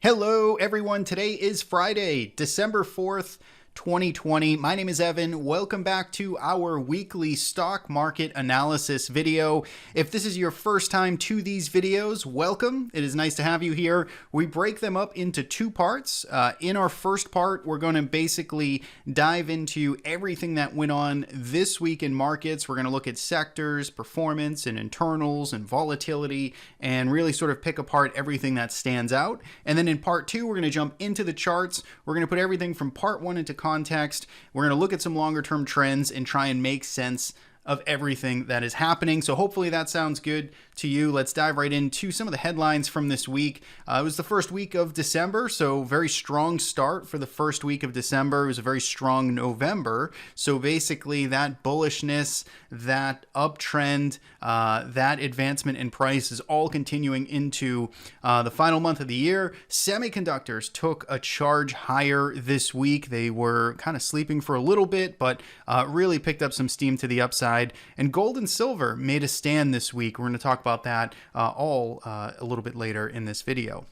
Hello, everyone. Today is Friday, December 4th, 2020. My name is Evan. Welcome back to our weekly stock market analysis video. If this is your first time to these videos, welcome. It is nice to have you here. We break them up into two parts. In our first part, we're going to basically dive into everything that went on this week in markets. We're going to look at sectors, performance, and internals, and volatility, and really sort of pick apart everything that stands out. And then in part two, we're going to jump into the charts. We're going to put everything from part one into context. We're going to look at some longer term trends and try and make sense of everything that is happening. So hopefully that sounds good to you. Let's dive right into some of the headlines from this week. It was the first week of December, so very strong start for the first week of December. It was a very strong November. So basically that bullishness, that uptrend, that advancement in price is all continuing into the final month of the year. Semiconductors took a charge higher this week. They were kind of sleeping for a little bit, but really picked up some steam to the upside. And gold and silver made a stand this week. We're going to talk about that all a little bit later in this video.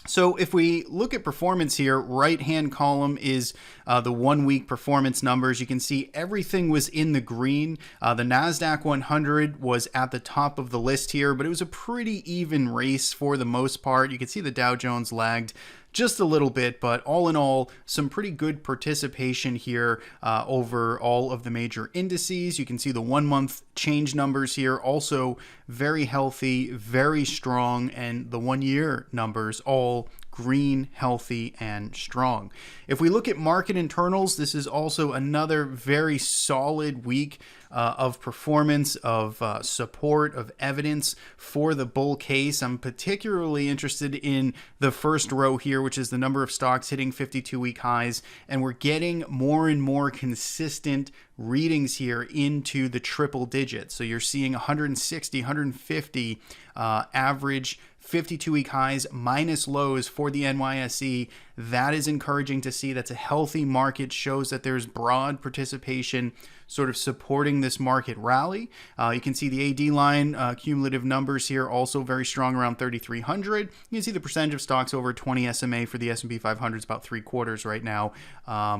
So if we look at performance here, right-hand column is the 1 week performance numbers. You can see everything was in the green. The Nasdaq 100 was at the top of the list here, but it was a pretty even race for the most part. You can see the Dow Jones lagged just a little bit, but all in all, some pretty good participation here over all of the major indices. You can see the 1 month change numbers here, also very healthy, very strong, and the 1 year numbers all green, healthy, and strong. If we look at market internals, this is also another very solid week of performance, of support, of evidence for the bull case. I'm particularly interested in the first row here, which is the number of stocks hitting 52-week highs, and we're getting more and more consistent readings here into the triple digits. So you're seeing 160, 150 average 52-week highs minus lows for the NYSE. That is encouraging to see. That's a healthy market, shows that there's broad participation sort of supporting this market rally. You can see the AD line cumulative numbers here, also very strong, around 3,300. You can see the percentage of stocks over 20 SMA for the S&P 500 is about 3/4 right now,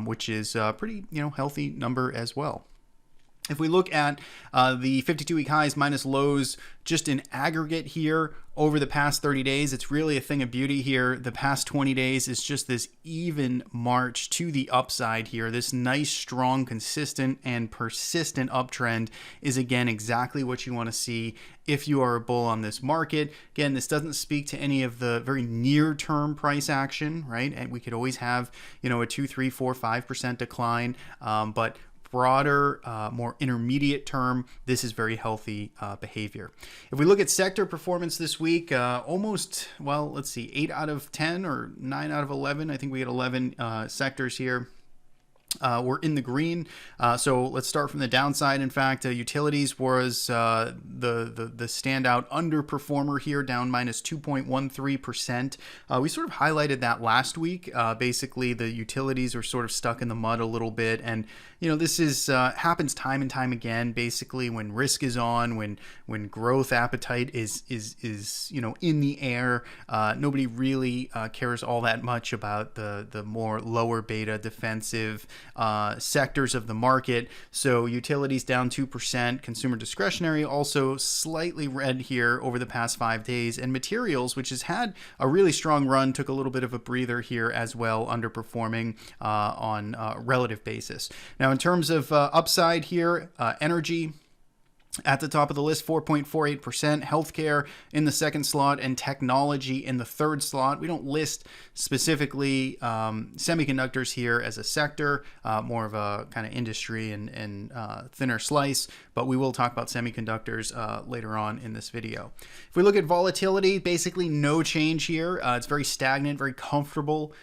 which is a pretty healthy number as well. If we look at the 52-week highs minus lows just in aggregate here over the past 30 days, it's really a thing of beauty here. The past 20 days is just this even march to the upside here. This nice, strong, consistent, and persistent uptrend is, again, exactly what you want to see if you are a bull on this market. Again, this doesn't speak to any of the very near-term price action, right? And we could always have, a 2, 3, 4, 5% decline, but broader, more intermediate term, this is very healthy behavior. If we look at sector performance this week, almost, let's see, 8 out of 10 or 9 out of 11. I think we had 11 sectors here. We're in the green. So let's start from the downside. In fact, utilities was the standout underperformer here, down minus 2.13%. We sort of highlighted that last week. Basically, the utilities are sort of stuck in the mud a little bit. And, this is happens time and time again, basically, when risk is on, when growth appetite is in the air. Nobody really cares all that much about the more lower beta defensive sectors of the market. So utilities down 2%, consumer discretionary also slightly red here over the past 5 days, and materials, which has had a really strong run, took a little bit of a breather here as well, underperforming on a relative basis. Now, in terms of upside here, energy at the top of the list, 4.48%, healthcare in the second slot, and technology in the third slot. We don't list specifically semiconductors here as a sector, more of a kind of industry and thinner slice, but we will talk about semiconductors later on in this video. If we look at volatility, basically no change here. It's very stagnant, very comfortable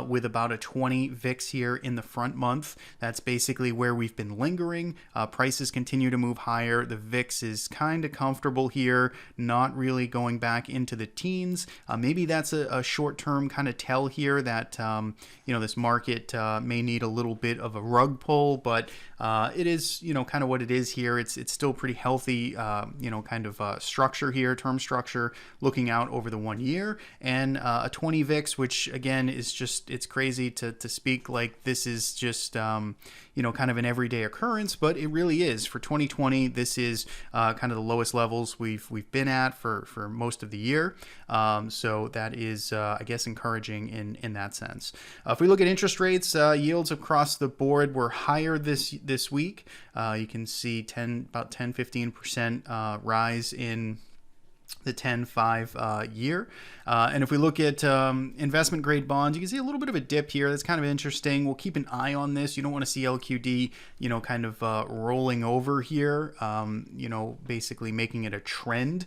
with about a 20 VIX here in the front month. That's basically where we've been lingering. Prices continue to move higher. here. The VIX is kind of comfortable here, not really going back into the teens. Maybe that's a short-term kind of tell here that, this market may need a little bit of a rug pull, but it is, kind of what it is here. It's still pretty healthy, kind of structure here, term structure, looking out over the 1 year, and a 20 VIX, which again is just, it's crazy to speak like this is just, kind of an everyday occurrence, but it really is. For 2020, this is kind of the lowest levels we've been at for most of the year. So that is, I guess, encouraging in that sense. If we look at interest rates, yields across the board were higher this week. You can see about 10-15% rise in the 10-5 year. And if we look at investment grade bonds, you can see a little bit of a dip here. That's kind of interesting. We'll keep an eye on this. You don't want to see LQD, kind of rolling over here, basically making it a trend.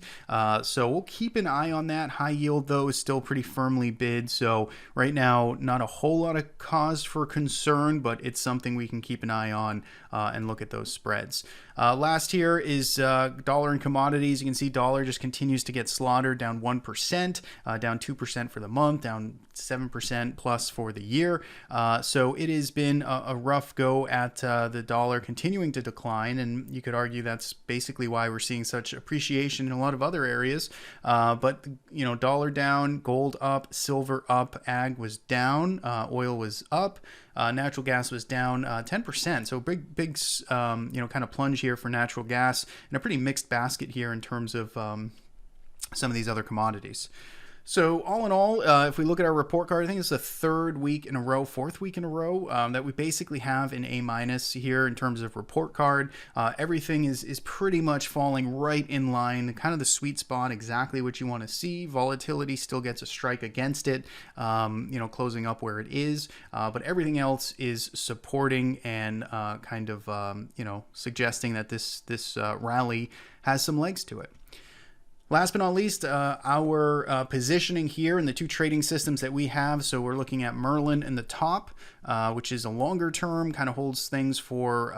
So we'll keep an eye on that. High yield, though, is still pretty firmly bid. So right now, not a whole lot of cause for concern, but it's something we can keep an eye on and look at those spreads. Last here is dollar and commodities. You can see dollar just continues to get slaughtered, down 1%, down 2% for the month, down 7% plus for the year. So it has been a rough go at the dollar continuing to decline, and you could argue that's basically why we're seeing such appreciation in a lot of other areas. But dollar down, gold up, silver up, ag was down, oil was up. Natural gas was down 10%. So big, kind of plunge here for natural gas, and a pretty mixed basket here in terms of some of these other commodities. So all in all, if we look at our report card, I think it's the fourth week in a row that we basically have an A- here in terms of report card. Everything is pretty much falling right in line, kind of the sweet spot, exactly what you want to see. Volatility still gets a strike against it, closing up where it is, but everything else is supporting and kind of, suggesting that this rally has some legs to it. Last but not least, our positioning here in the two trading systems that we have. So we're looking at Merlin in the top, which is a longer term, kind of holds things for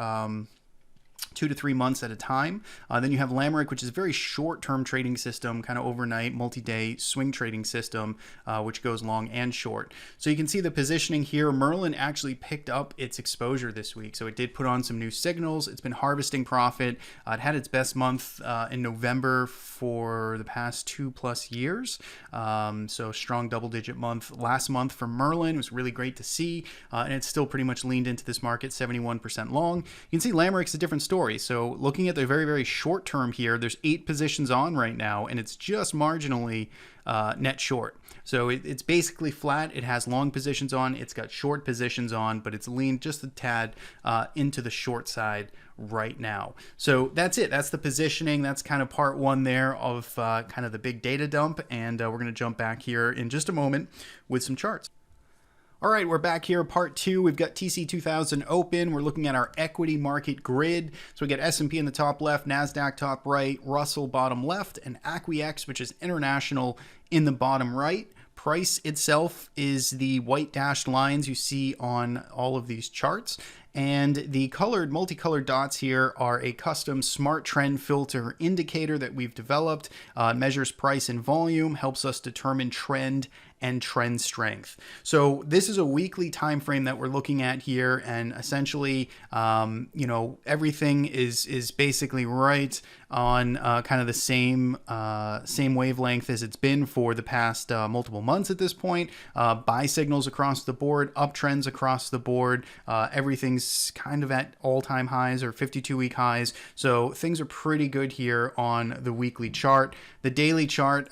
2 to 3 months at a time. Then you have Lamerick, which is a very short-term trading system, kind of overnight, multi-day swing trading system, which goes long and short. So you can see the positioning here. Merlin actually picked up its exposure this week. So it did put on some new signals. It's been harvesting profit. It had its best month in November for the past 2+ years. So strong double-digit month last month for Merlin. It was really great to see. And it's still pretty much leaned into this market, 71% long. You can see Lamerick's a different story. So looking at the very, very short term here, there's 8 positions on right now, and it's just marginally net short. So it's basically flat. It has long positions on, it's got short positions on, but it's leaned just a tad into the short side right now. So that's it. That's the positioning. That's kind of part one there of kind of the big data dump. And we're going to jump back here in just a moment with some charts. All right, we're back here, part 2. We've got TC 2000 open. We're looking at our equity market grid. So we got S&P in the top left, Nasdaq top right, Russell bottom left, and ACWX, which is international, in the bottom right. Price itself is the white dashed lines you see on all of these charts. And the multicolored dots here are a custom smart trend filter indicator that we've developed. Measures price and volume, helps us determine trend and trend strength. So this is a weekly time frame that we're looking at here, and essentially, everything is basically right on kind of the same wavelength as it's been for the past multiple months at this point. Buy signals across the board, uptrends across the board. Everything's kind of at all-time highs or 52-week highs. So things are pretty good here on the weekly chart. The daily chart,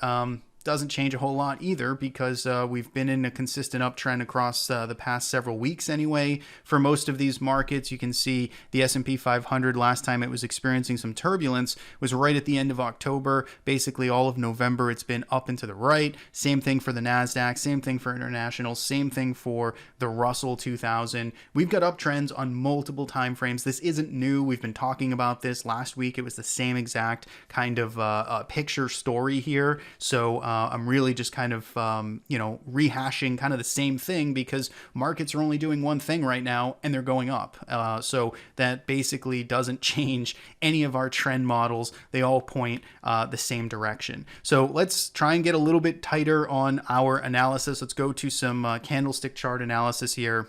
doesn't change a whole lot either, because we've been in a consistent uptrend across the past several weeks anyway. For most of these markets, you can see the S&P 500, last time it was experiencing some turbulence, was right at the end of October. Basically all of November, it's been up and to the right. Same thing for the Nasdaq, same thing for international, same thing for the Russell 2000. We've got uptrends on multiple time frames. This isn't new. We've been talking about this last week. It was the same exact kind of picture story here. So I'm really just kind of, rehashing kind of the same thing because markets are only doing one thing right now and they're going up. So that basically doesn't change any of our trend models. They all point the same direction. So let's try and get a little bit tighter on our analysis. Let's go to some candlestick chart analysis here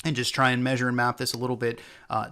and just try and measure and map this a little bit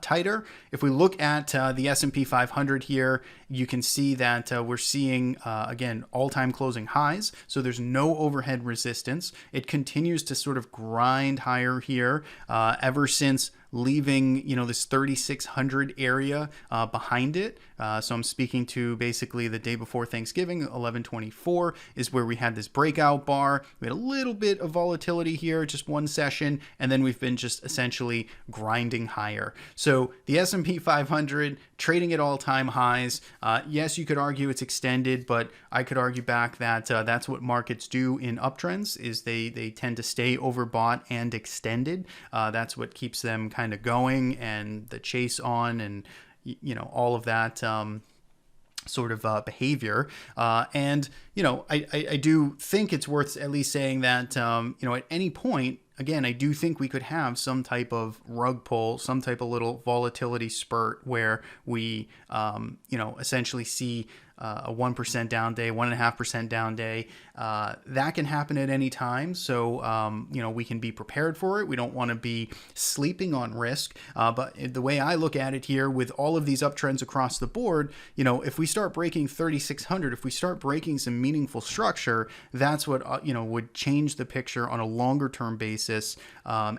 tighter. If we look at the S&P 500 here, you can see that we're seeing, again, all-time closing highs. So there's no overhead resistance. It continues to sort of grind higher here ever since leaving, this 3,600 area behind it. So I'm speaking to basically the day before Thanksgiving, 11/24 is where we had this breakout bar. We had a little bit of volatility here, just one session, and then we've been just essentially grinding higher. So the S&P 500 trading at all-time highs. Yes, you could argue it's extended, but I could argue back that that's what markets do in uptrends, is they tend to stay overbought and extended. That's what keeps them kind of going, and the chase on, and all of that sort of behavior. And I do think it's worth at least saying that at any point, again, I do think we could have some type of rug pull, some type of little volatility spurt where we essentially see a 1% down day, 1.5% down day. That can happen at any time. So, we can be prepared for it. We don't want to be sleeping on risk. But the way I look at it here, with all of these uptrends across the board, if we start breaking 3,600, if we start breaking some meaningful structure, that's what, would change the picture on a longer term basis.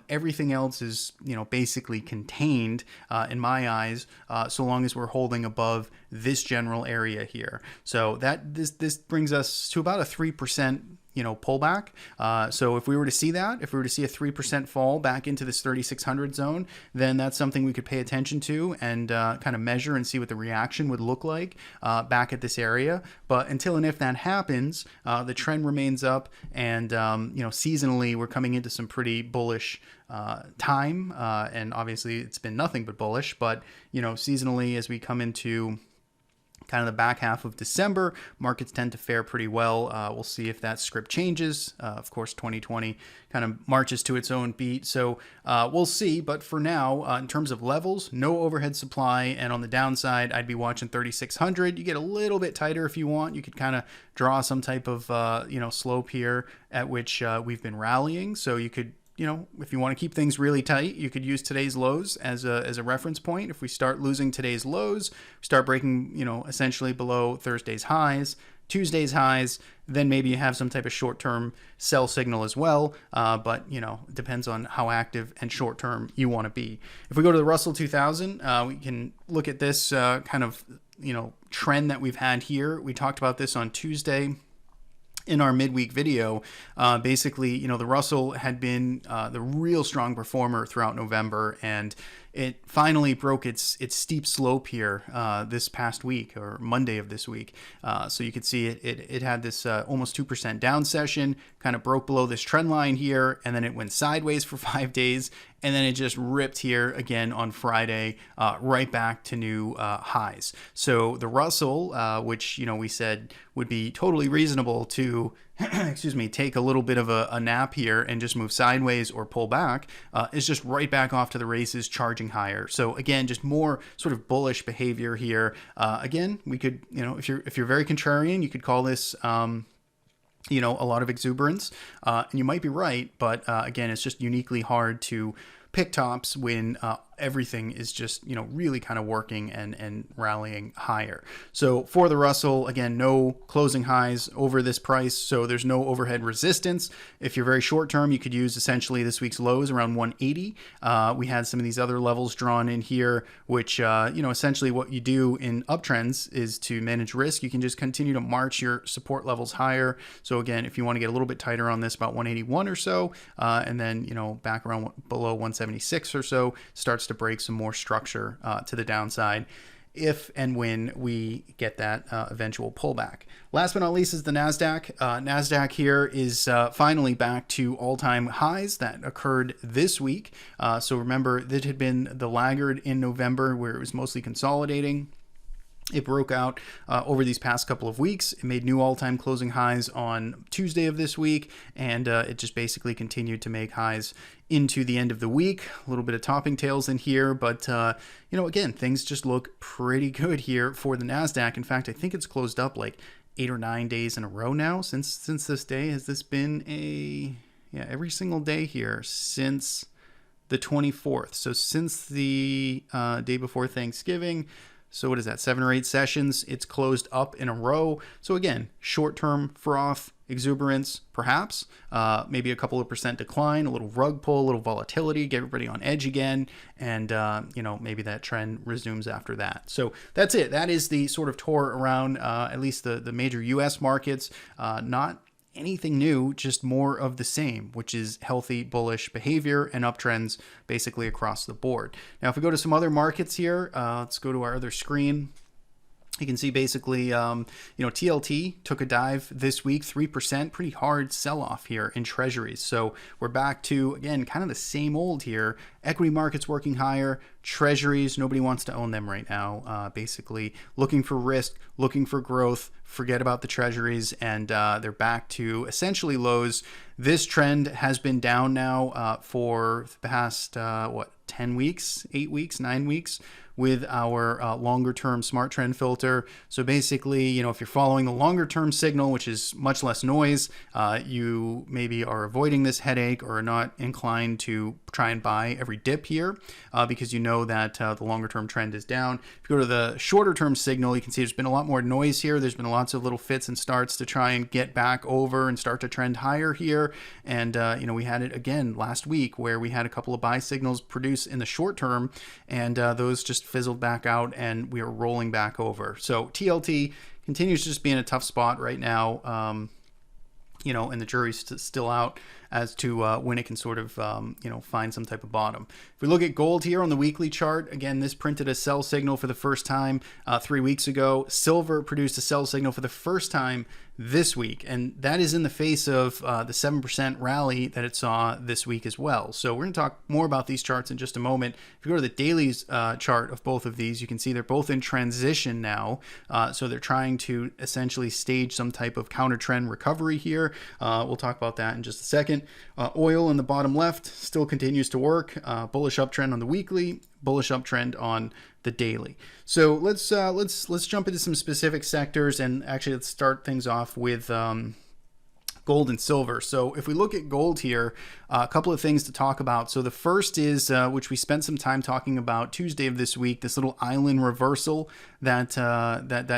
Everything else is, basically contained in my eyes, so long as we're holding above this general area here. So that this brings us to about a 3% pullback. So if we were to see that, if we were to see a 3% fall back into this 3,600 zone, then that's something we could pay attention to and kind of measure and see what the reaction would look like back at this area. But until and if that happens, the trend remains up, and seasonally we're coming into some pretty bullish time, and obviously it's been nothing but bullish. But seasonally, as we come into kind of the back half of December, markets tend to fare pretty well. We'll see if that script changes. Of course, 2020 kind of marches to its own beat. So we'll see. But for now, in terms of levels, no overhead supply. And on the downside, I'd be watching 3,600. You get a little bit tighter if you want. You could kind of draw some type of, slope here at which we've been rallying. So you could, if you want to keep things really tight, you could use today's lows as a reference point. If we start losing today's lows, start breaking, essentially below Thursday's highs, Tuesday's highs, then maybe you have some type of short-term sell signal as well. But, it depends on how active and short-term you want to be. If we go to the Russell 2000, we can look at this kind of, trend that we've had here. We talked about this on Tuesday in our midweek video. Basically, the Russell had been the real strong performer throughout November, and it finally broke its steep slope here this past week, or Monday of this week. So you could see it had this almost 2% down session, kind of broke below this trend line here, and then it went sideways for 5 days, and then it just ripped here again on Friday, right back to new highs. So the Russell, which we said would be totally reasonable to take a little bit of a nap here and just move sideways or pull back, is just right back off to the races, charging higher. So again, just more sort of bullish behavior here. Again, we could, if you're very contrarian, you could call this a lot of exuberance, and you might be right, but again, it's just uniquely hard to pick tops when everything is just, really kind of working and rallying higher. So for the Russell, again, no closing highs over this price, so there's no overhead resistance. If you're very short term, you could use essentially this week's lows around 180. We had some of these other levels drawn in here, which, essentially what you do in uptrends is to manage risk. You can just continue to march your support levels higher. So again, if you want to get a little bit tighter on this, about 181 or so, and then, back around below 176 or so, starts to break some more structure to the downside if and when we get that eventual pullback. Last but not least is the Nasdaq. Nasdaq here is finally back to all-time highs that occurred this week. So remember, that had been the laggard in November, where it was mostly consolidating. It broke out over these past couple of weeks. It made new all-time closing highs on Tuesday of this week, and it just basically continued to make highs into the end of the week. A little bit of topping tails in here, but again, things just look pretty good here for the Nasdaq. In fact, I think it's closed up like 8 or 9 days in a row now since this day. Has this been every single day here since the 24th? So since the day before Thanksgiving. So what is that, 7 or 8 sessions? It's closed up in a row. So again, short-term froth, exuberance, perhaps, maybe a couple of percent decline, a little rug pull, a little volatility, get everybody on edge again, and maybe that trend resumes after that. So that's it. That is the sort of tour around at least the major U.S. markets. Not anything new, just more of the same, which is healthy bullish behavior and uptrends basically across the board. Now, if we go to some other markets here, let's go to our other screen. You can see basically, TLT took a dive this week, 3%, pretty hard sell-off here in treasuries. So we're back to, again, kind of the same old here. Equity markets working higher, treasuries, nobody wants to own them right now. Basically looking for risk, looking for growth, forget about the treasuries, and they're back to essentially lows. This trend has been down now for the past, 10 weeks, 8 weeks, 9 weeks, with our longer term smart trend filter. So basically, if you're following the longer term signal, which is much less noise, you maybe are avoiding this headache or are not inclined to try and buy every dip here because you know that the longer term trend is down. If you go to the shorter term signal, you can see there's been a lot more noise here. There's been lots of little fits and starts to try and get back over and start to trend higher here. And, we had it again last week where we had a couple of buy signals produce in the short term, and those just fizzled back out and we are rolling back over. So TLT continues to just be in a tough spot right now, and the jury's still out as to when it can sort of, find some type of bottom. If we look at gold here on the weekly chart, again, this printed a sell signal for the first time 3 weeks ago. Silver produced a sell signal for the first time this week, and that is in the face of the 7% rally that it saw this week as well. So we're going to talk more about these charts in just a moment. If you go to the dailies chart of both of these, you can see they're both in transition now. So they're trying to essentially stage some type of counter trend recovery here. We'll talk about that in just a second. Oil in the bottom left still continues to work. Bullish uptrend on the weekly, bullish uptrend on the daily. So let's jump into some specific sectors, and actually let's start things off with gold and silver. So if we look at gold here, a couple of things to talk about. So the first is, which we spent some time talking about Tuesday of this week, this little island reversal that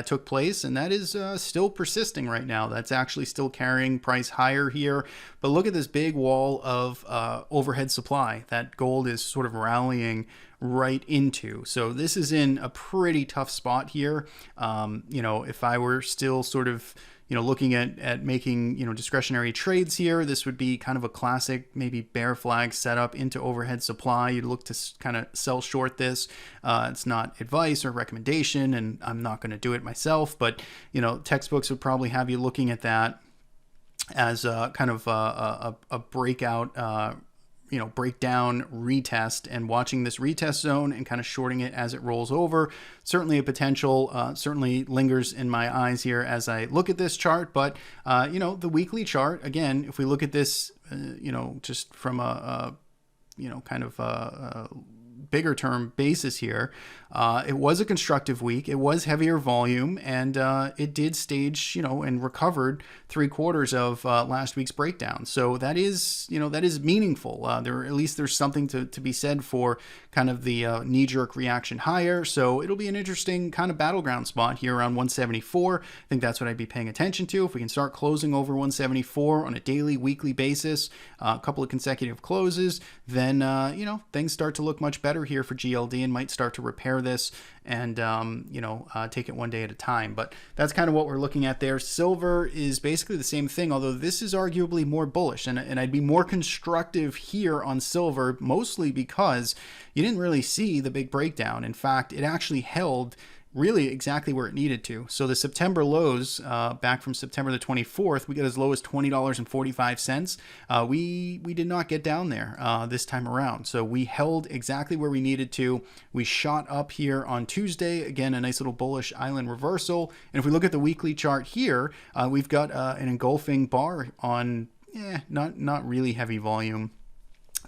took place, and that is still persisting right now. That's actually still carrying price higher here. But look at this big wall of overhead supply that gold is sort of rallying right into. So this is in a pretty tough spot here. If I were still sort of looking at making, discretionary trades here, this would be kind of a classic, maybe bear flag setup into overhead supply. You'd look to kind of sell short this. It's not advice or recommendation, and I'm not going to do it myself, but, textbooks would probably have you looking at that as kind of a breakout, breakdown retest, and watching this retest zone and kind of shorting it as it rolls over. Certainly a potential, certainly lingers in my eyes here as I look at this chart. But, the weekly chart, again, if we look at this, just from a kind of a bigger term basis here, it was a constructive week. It was heavier volume, and it did stage, and recovered 3/4 of last week's breakdown. So that is, that is meaningful. At least there's something to be said for kind of the knee-jerk reaction higher. So it'll be an interesting kind of battleground spot here around 174. I think that's what I'd be paying attention to. If we can start closing over 174 on a daily, weekly basis, a couple of consecutive closes, then, things start to look much better here for GLD and might start to repair this and, take it one day at a time. But that's kind of what we're looking at there. Silver is basically the same thing, although this is arguably more bullish. And I'd be more constructive here on silver, mostly because you didn't really see the big breakdown. In fact, it actually held really exactly where it needed to. So the September lows back from September the 24th, we got as low as $20.45. We did not get down there this time around. So we held exactly where we needed to. We shot up here on Tuesday. Again, a nice little bullish island reversal. And if we look at the weekly chart here, we've got an engulfing bar on not really heavy volume.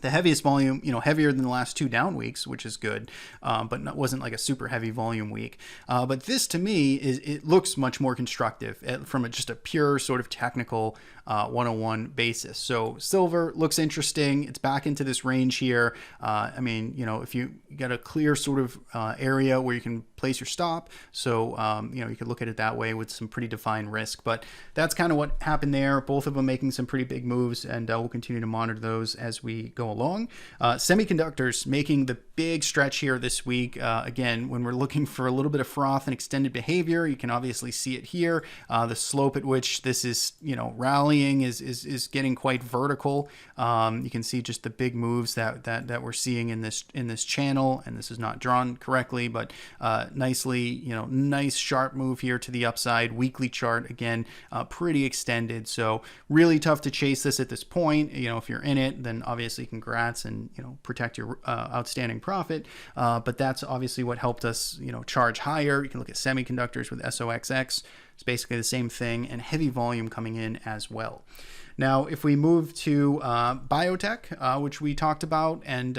The heaviest volume, heavier than the last 2 down weeks, which is good, but wasn't like a super heavy volume week. But this to me it looks much more constructive from just a pure sort of technical 101 basis. So silver looks interesting. It's back into this range here. I mean, if you got a clear sort of area where you can place your stop, so you could look at it that way with some pretty defined risk. But that's kind of what happened there. Both of them making some pretty big moves, and we'll continue to monitor those as we go along. Semiconductors making the big stretch here this week. Again, when we're looking for a little bit of froth and extended behavior, you can obviously see it here. The slope at which this is, rallying is getting quite vertical. You can see just the big moves that we're seeing in this channel, and this is not drawn correctly, but nicely, nice sharp move here to the upside. Weekly chart again, pretty extended. So really tough to chase this at this point. If you're in it, then obviously congrats and protect your outstanding profit. But that's obviously what helped us charge higher. You can look at semiconductors with SOXX. It's basically the same thing, and heavy volume coming in as well. Now, if we move to biotech, which we talked about, and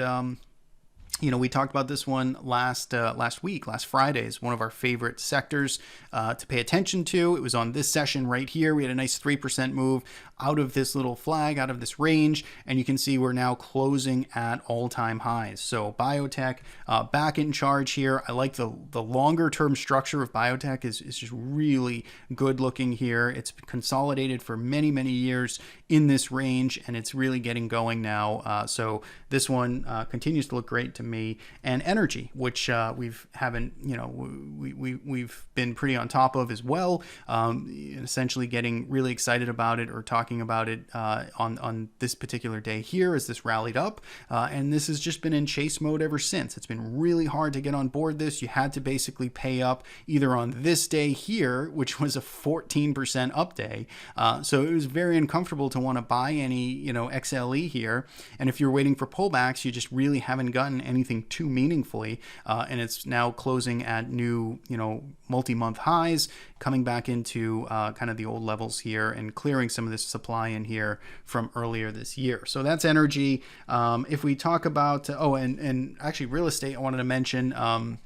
we talked about this one last Friday, is one of our favorite sectors to pay attention to. It was on this session right here. We had a nice 3% move out of this little flag, out of this range, and you can see we're now closing at all-time highs. So biotech back in charge here. I like the longer term structure of biotech is just really good looking here. It's consolidated for many years in this range, and it's really getting going now. So this one continues to look great to me. And energy, which we've been pretty on top of as well, essentially getting really excited about it or talking about it on this particular day here as this rallied up, and this has just been in chase mode ever since. It's been really hard to get on board this. You had to basically pay up either on this day here, which was a 14% up day, so it was very uncomfortable to want to buy any XLE here, and if you're waiting for pullbacks, you just really haven't gotten anything too meaningfully, and it's now closing at new multi-month highs, coming back into kind of the old levels here and clearing some of this supply in here from earlier this year. So that's energy. If we talk about and actually real estate, I wanted to mention.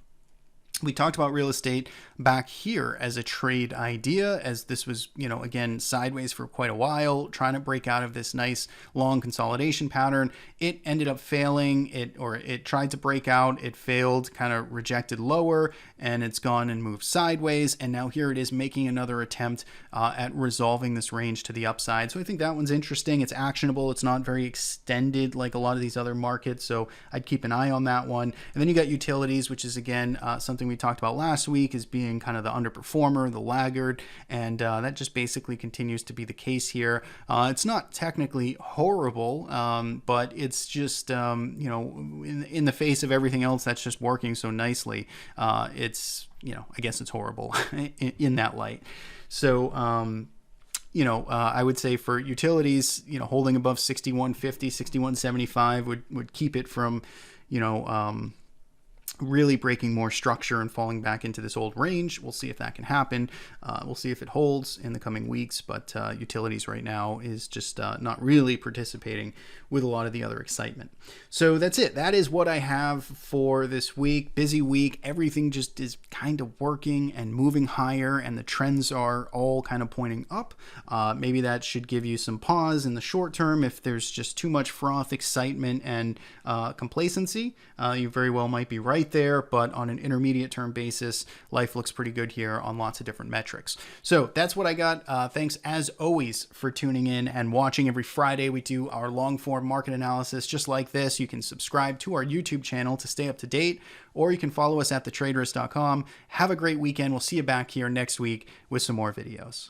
We talked about real estate back here as a trade idea, as this was, again, sideways for quite a while, trying to break out of this nice long consolidation pattern. It ended up failing. It tried to break out. It failed, kind of rejected lower, and it's gone and moved sideways. And now here it is making another attempt at resolving this range to the upside. So I think that one's interesting. It's actionable. It's not very extended like a lot of these other markets. So I'd keep an eye on that one. And then you got utilities, which is, again, something we talked about last week as being kind of the underperformer, the laggard, and that just basically continues to be the case here. It's not technically horrible, but it's just in the face of everything else that's just working so nicely, it's I guess it's horrible in that light. So I would say for utilities, holding above 61.50, 61.75 would keep it from really breaking more structure and falling back into this old range. We'll see if that can happen. We'll see if it holds in the coming weeks, but utilities right now is just not really participating with a lot of the other excitement. So that's it. That is what I have for this week. Busy week. Everything just is kind of working and moving higher, and the trends are all kind of pointing up. Maybe that should give you some pause in the short term if there's just too much froth, excitement, and complacency. You very well might be right there, but on an intermediate term basis, life looks pretty good here on lots of different metrics. So that's what I got. Thanks as always for tuning in and watching. Every Friday we do our long form market analysis just like this. You can subscribe to our YouTube channel to stay up to date, or you can follow us at thetraderist.com. Have a great weekend. We'll see you back here next week with some more videos.